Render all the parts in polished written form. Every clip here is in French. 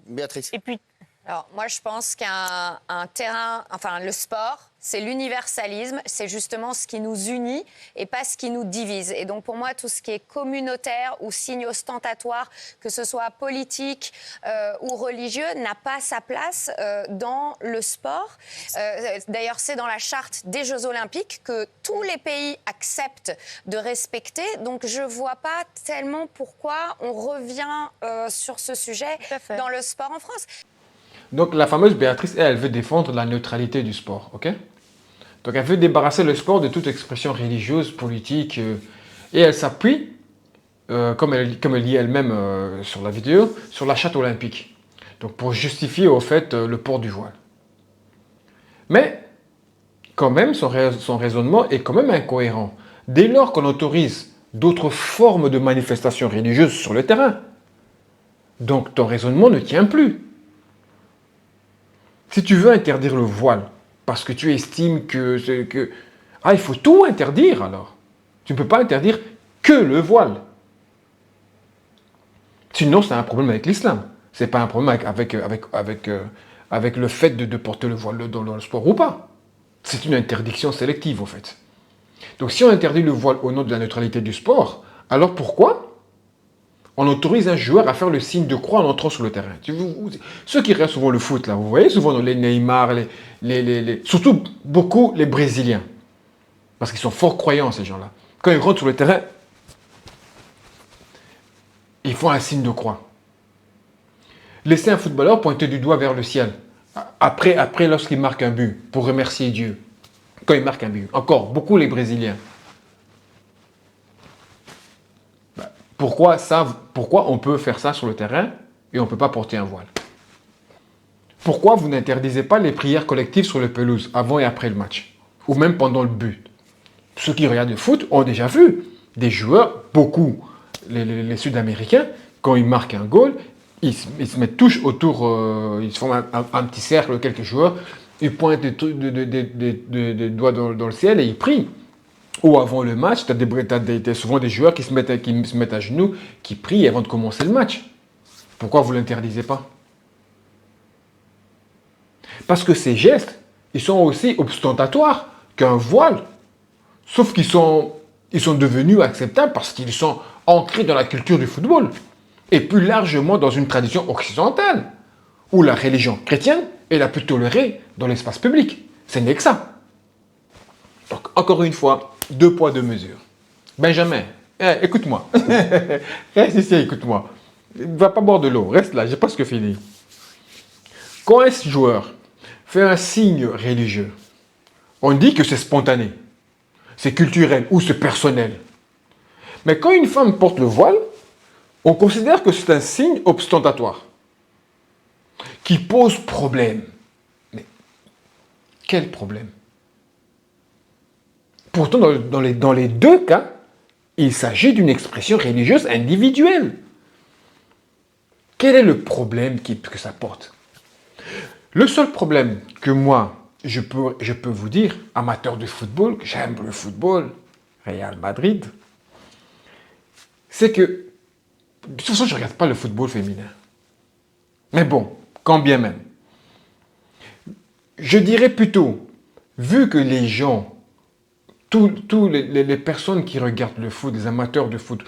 Béatrice. Et puis, alors moi je pense qu'un terrain, enfin le sport, c'est l'universalisme, c'est justement ce qui nous unit et pas ce qui nous divise. Et donc pour moi, tout ce qui est communautaire ou signe ostentatoire, que ce soit politique ou religieux, n'a pas sa place dans le sport. D'ailleurs, c'est dans la charte des Jeux Olympiques que tous les pays acceptent de respecter. Donc je vois pas tellement pourquoi on revient sur ce sujet dans le sport en France. Donc la fameuse Béatrice, elle veut défendre la neutralité du sport, ok? Donc elle veut débarrasser le sport de toute expression religieuse, politique, et elle s'appuie, comme elle dit elle-même sur la vidéo, sur la charte olympique. Donc pour justifier au fait le port du voile. Mais quand même, son raisonnement est quand même incohérent. Dès lors qu'on autorise d'autres formes de manifestations religieuses sur le terrain, donc ton raisonnement ne tient plus. Si tu veux interdire le voile, parce que tu estimes que... Ah, il faut tout interdire alors. Tu ne peux pas interdire que le voile. Sinon, c'est un problème avec l'islam. Ce n'est pas un problème avec le fait de porter le voile dans le sport ou pas. C'est une interdiction sélective, au fait. Donc, si on interdit le voile au nom de la neutralité du sport, alors pourquoi on autorise un joueur à faire le signe de croix en entrant sur le terrain? Ceux qui regardent souvent le foot, là, vous voyez souvent les Neymar, surtout beaucoup les Brésiliens. Parce qu'ils sont fort croyants, ces gens-là. Quand ils rentrent sur le terrain, ils font un signe de croix. Laissez un footballeur pointer du doigt vers le ciel. Après lorsqu'il marque un but, pour remercier Dieu. Quand il marque un but. Encore, beaucoup les Brésiliens. Pourquoi on peut faire ça sur le terrain et on ne peut pas porter un voile? Pourquoi vous n'interdisez pas les prières collectives sur les pelouses avant et après le match? Ou même pendant le but? Ceux qui regardent le foot ont déjà vu des joueurs, beaucoup, les Sud-Américains, quand ils marquent un goal, ils se mettent tous autour, ils se font un petit cercle, quelques joueurs, ils pointent des doigts dans le ciel et ils prient. Ou avant le match, tu as souvent des joueurs qui se mettent à genoux, qui prient avant de commencer le match. Pourquoi vous ne l'interdisez pas? Parce que ces gestes, ils sont aussi ostentatoires qu'un voile. Sauf qu'ils sont devenus acceptables parce qu'ils sont ancrés dans la culture du football. Et plus largement dans une tradition occidentale, où la religion chrétienne est la plus tolérée dans l'espace public. Ce n'est que ça. Donc, encore une fois, 2 poids, 2 mesures. Benjamin, écoute-moi. Reste ici, écoute-moi. Ne va pas boire de l'eau. Reste là, j'ai presque fini. Quand un joueur fait un signe religieux, on dit que c'est spontané, c'est culturel ou c'est personnel. Mais quand une femme porte le voile, on considère que c'est un signe ostentatoire qui pose problème. Mais quel problème? Pourtant, dans les 2 cas, il s'agit d'une expression religieuse individuelle. Quel est le problème que ça porte? Le seul problème que moi, je peux vous dire, amateur de football, que j'aime le football, Real Madrid, c'est que, de toute façon, je ne regarde pas le football féminin. Mais bon, quand bien même. Je dirais plutôt, vu que les gens, tous les personnes qui regardent le foot, les amateurs de foot,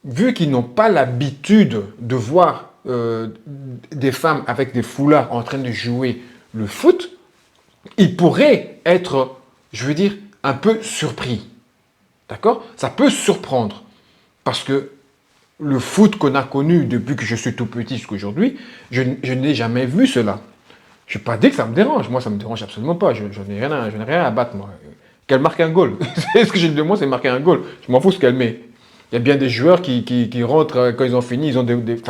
vu qu'ils n'ont pas l'habitude de voir des femmes avec des foulards en train de jouer le foot, ils pourraient être, je veux dire, un peu surpris. D'accord? Ça peut surprendre. Parce que le foot qu'on a connu depuis que je suis tout petit jusqu'à aujourd'hui, je n'ai jamais vu cela. Je n'ai pas dit que ça me dérange. Moi, ça ne me dérange absolument pas. Je n'ai rien à battre, moi. Qu'elle marque un goal. Ce que j'ai de moi, c'est marquer un goal. Je m'en fous ce qu'elle met. Il y a bien des joueurs qui rentrent, quand ils ont fini, ils ont des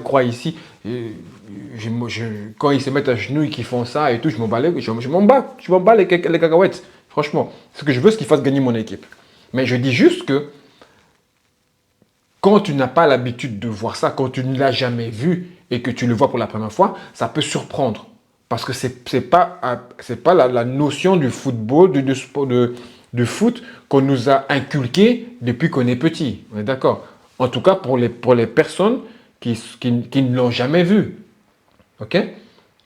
croix ici. Et quand ils se mettent à genoux et qu'ils font ça et tout, je m'en bats les cacahuètes. Franchement, ce que je veux, c'est qu'ils fassent gagner mon équipe. Mais je dis juste que quand tu n'as pas l'habitude de voir ça, quand tu ne l'as jamais vu et que tu le vois pour la première fois, ça peut surprendre. Parce que ce n'est pas la notion du football, du foot qu'on nous a inculqué depuis qu'on est petit. On est d'accord? En tout cas, pour les personnes qui ne l'ont jamais vu. Ok?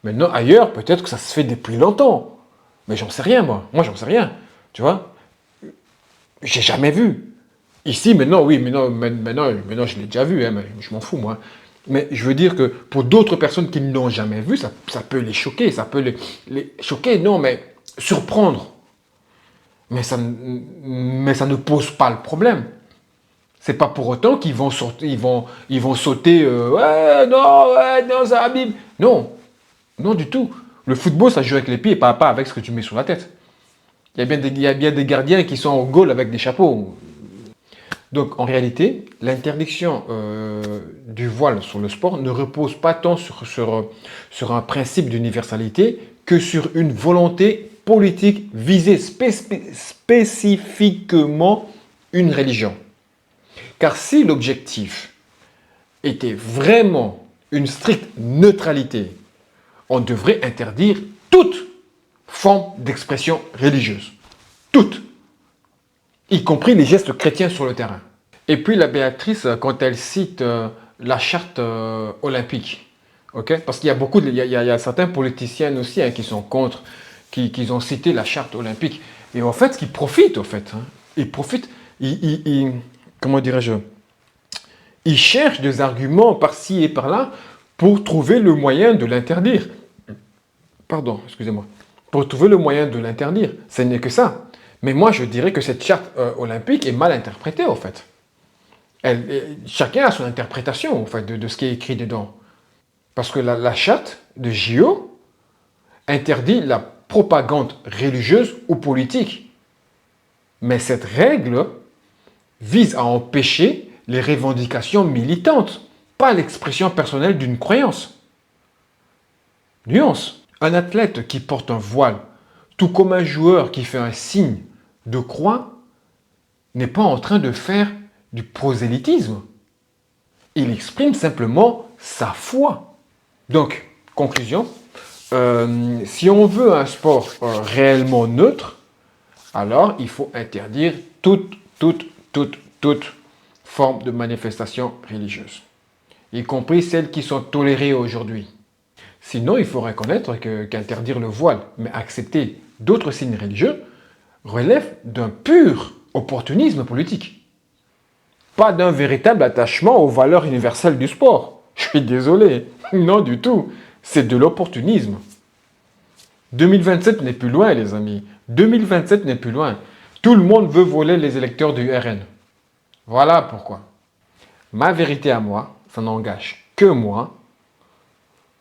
Maintenant, ailleurs, peut-être que ça se fait depuis longtemps. Mais j'en sais rien, moi. Moi, j'en sais rien. Tu vois? J'ai jamais vu. Ici, maintenant, oui, maintenant je l'ai déjà vu, hein, mais je m'en fous, moi. Mais je veux dire que pour d'autres personnes qui ne l'ont jamais vu, ça peut les choquer, ça peut les choquer, non, mais surprendre. Mais ça ne pose pas le problème. C'est pas pour autant qu'ils vont sortir, ils vont sauter, ouais, non, ça abîme. Non, non du tout. Le football, ça joue avec les pieds, pas avec ce que tu mets sur la tête. Il y a bien des gardiens qui sont au goal avec des chapeaux. Donc en réalité, l'interdiction du voile sur le sport ne repose pas tant sur un principe d'universalité que sur une volonté politique visée spécifiquement une religion. Car si l'objectif était vraiment une stricte neutralité, on devrait interdire toute forme d'expression religieuse. Toute. Y compris les gestes chrétiens sur le terrain. Et puis la Béatrice, quand elle cite la charte olympique, ok, parce qu'il y a il y a certains politiciens aussi hein, qui sont contre, qui ont cité la charte olympique. Et en fait, qui profitent, hein, ils profitent, comment dirais-je, ils cherchent des arguments par-ci et par-là pour trouver le moyen de l'interdire. Pardon, excusez-moi. Pour trouver le moyen de l'interdire. Ce n'est que ça. Mais moi, je dirais que cette charte olympique est mal interprétée, en fait. Chacun a son interprétation, en fait, de ce qui est écrit dedans. Parce que la charte de JO interdit la propagande religieuse ou politique. Mais cette règle vise à empêcher les revendications militantes, pas l'expression personnelle d'une croyance. Nuance. Un athlète qui porte un voile, tout comme un joueur qui fait un signe de croix, n'est pas en train de faire du prosélytisme. Il exprime simplement sa foi. Donc, conclusion, si on veut un sport réellement neutre, alors il faut interdire toute forme de manifestation religieuse, y compris celles qui sont tolérées aujourd'hui. Sinon, il faut reconnaître qu'interdire le voile, mais accepter d'autres signes religieux, relève d'un pur opportunisme politique. Pas d'un véritable attachement aux valeurs universelles du sport. Je suis désolé. Non du tout. C'est de l'opportunisme. 2027 n'est plus loin, les amis. 2027 n'est plus loin. Tout le monde veut voler les électeurs du RN. Voilà pourquoi. Ma vérité à moi, ça n'engage que moi.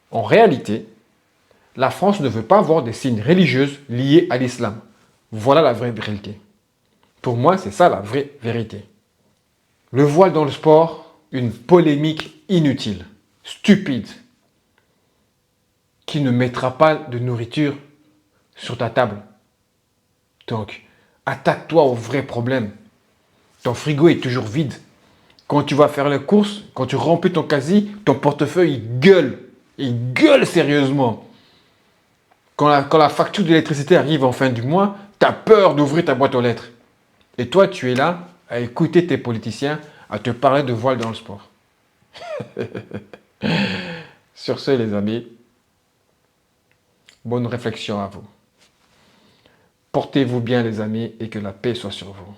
En réalité, la France ne veut pas voir des signes religieux liés à l'islam. Voilà la vraie vérité. Pour moi, c'est ça la vraie vérité. Le voile dans le sport, une polémique inutile, stupide, qui ne mettra pas de nourriture sur ta table. Donc, attaque-toi au vrai problème. Ton frigo est toujours vide. Quand tu vas faire les courses, quand tu remplis ton casier, ton portefeuille il gueule. Il gueule sérieusement. Quand la facture d'électricité arrive en fin du mois, tu as peur d'ouvrir ta boîte aux lettres. Et toi, tu es là à écouter tes politiciens, à te parler de voile dans le sport. Sur ce, les amis, bonne réflexion à vous. Portez-vous bien, les amis, et que la paix soit sur vous.